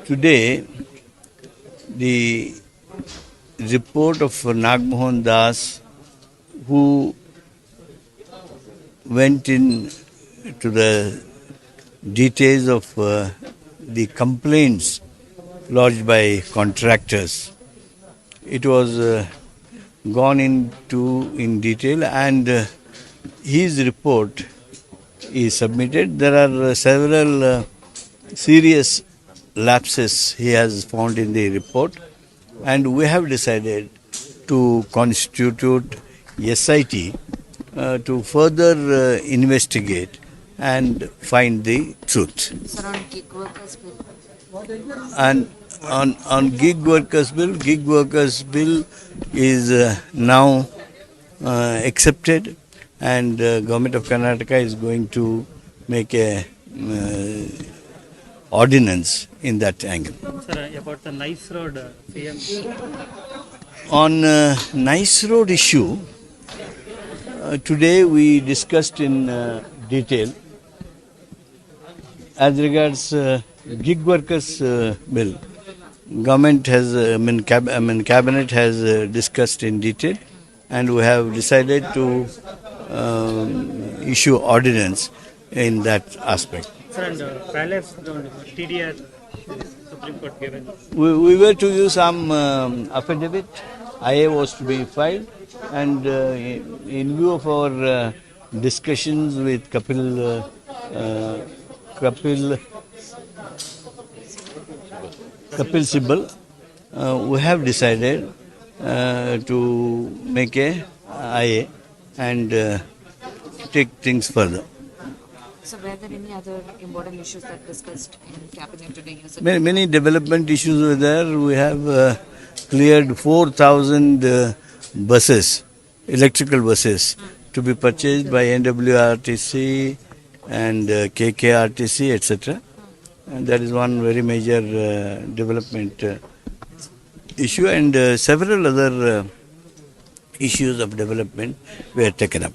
Today, the report of Nagmohan Das, who went in to the details of the complaints lodged by contractors. It was gone into in detail, and his report is submitted. There are several serious lapses he has found in the report, and we have decided to constitute SIT to further investigate and find the truth. Sir, on gig workers bill. And on gig workers bill is now accepted, and government of Karnataka is going to make a ordinance in that angle. Sir, about the Nice Road, CM. On Nice Road issue, today we discussed in detail as regards gig workers bill. Government has, cabinet has discussed in detail, and we have decided to issue ordinance in that aspect. Sir, and palace TDR Supreme Court given. We were to use some affidavit. IA was to be filed, and in view of our discussions with Kapil Sibal, we have decided to make a IA and take things further. So, were there any other important issues that discussed in cabinet today? Many development issues were there. We have cleared 4,000 buses, electrical buses, to be purchased by NWRTC and KKRTC, etc. And that is one very major development issue, and several other issues of development were taken up.